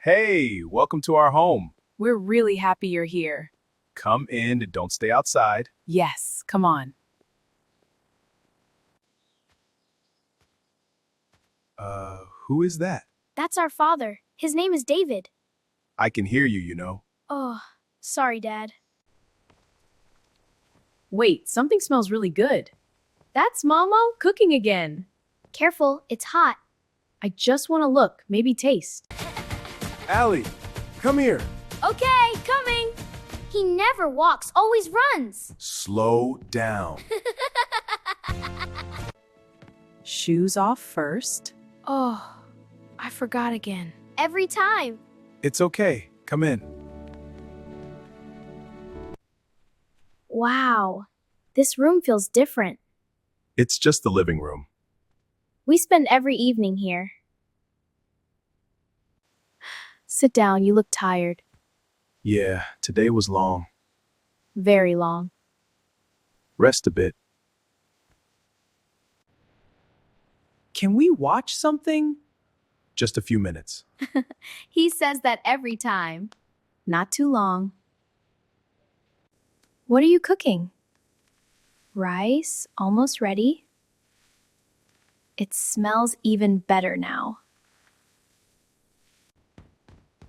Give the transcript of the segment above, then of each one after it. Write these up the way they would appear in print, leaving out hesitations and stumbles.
Hey, welcome to our home. We're really happy you're here. Come in and don't stay outside. Yes, come on. Who is that? That's our father. His name is David. I can hear you, you know. Oh, sorry, Dad. Wait, something smells really good. That's Momo cooking again. Careful, it's hot. I just want to look, maybe taste. Allie, come here. Okay, coming. He never walks, always runs. Slow down. Shoes off first. Oh, I forgot again. Every time. It's okay. Come in. Wow, this room feels different. It's just the living room. We spend every evening here. Sit down, you look tired. Yeah, today was long. Very long. Rest a bit. Can we watch something? Just a few minutes. He says that every time. Not too long. What are you cooking? Rice, almost ready. It smells even better now.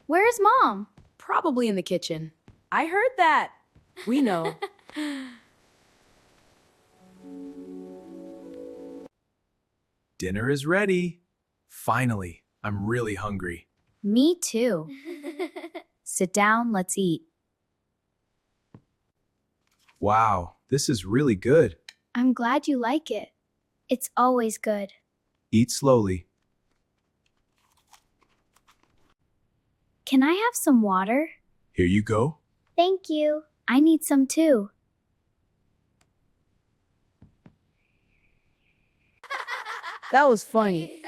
Where's Mom? Probably in the kitchen. I heard that. We know. Dinner is ready. Finally, I'm really hungry. Me too. Sit down, let's eat. Wow, this is really good. I'm glad you like it. It's always good. Eat slowly. Can I have some water? Here you go. Thank you. I need some too. That was funny.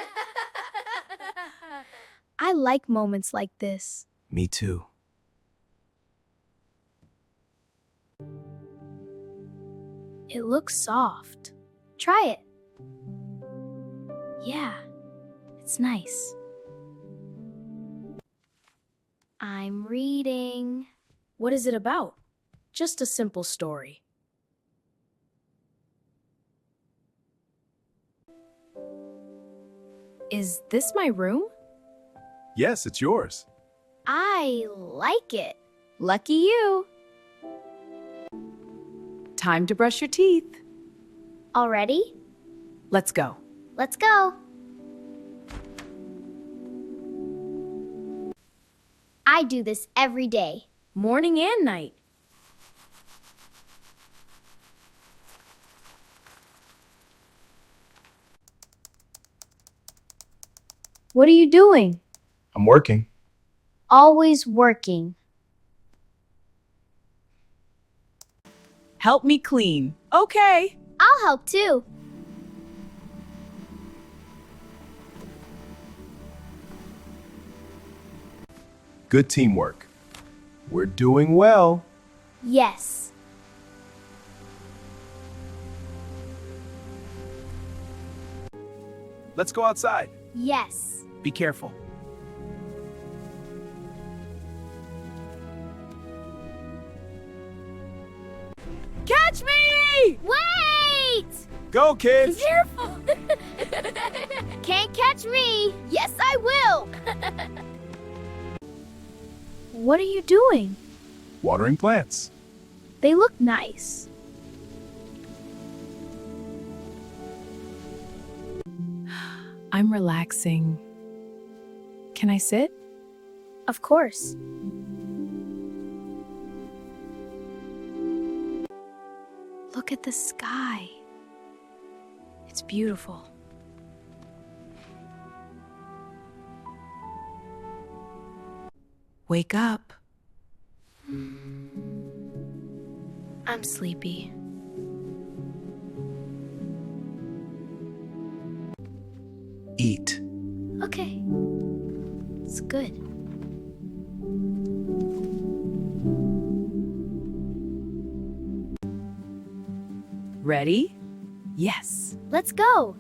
I like moments like this. Me too. It looks soft. Try it. Yeah, it's nice. I'm reading. What is it about? Just a simple story. Is this my room? Yes, it's yours. I like it. Lucky you. Time to brush your teeth. Already? Let's go. Let's go. I do this every day. Morning and night. What are you doing? I'm working. Always working. Help me clean. Okay. I'll help too. Good teamwork. We're doing well. Yes. Let's go outside. Yes. Be careful. Catch me! Wait! Go, kids! Careful! Can't catch me! Yes, I will! What are you doing? Watering plants. They look nice. I'm relaxing. Can I sit? Of course. Look at the sky. It's beautiful. Wake up. I'm sleepy. Eat. Okay. It's good. Ready? Yes. Let's go.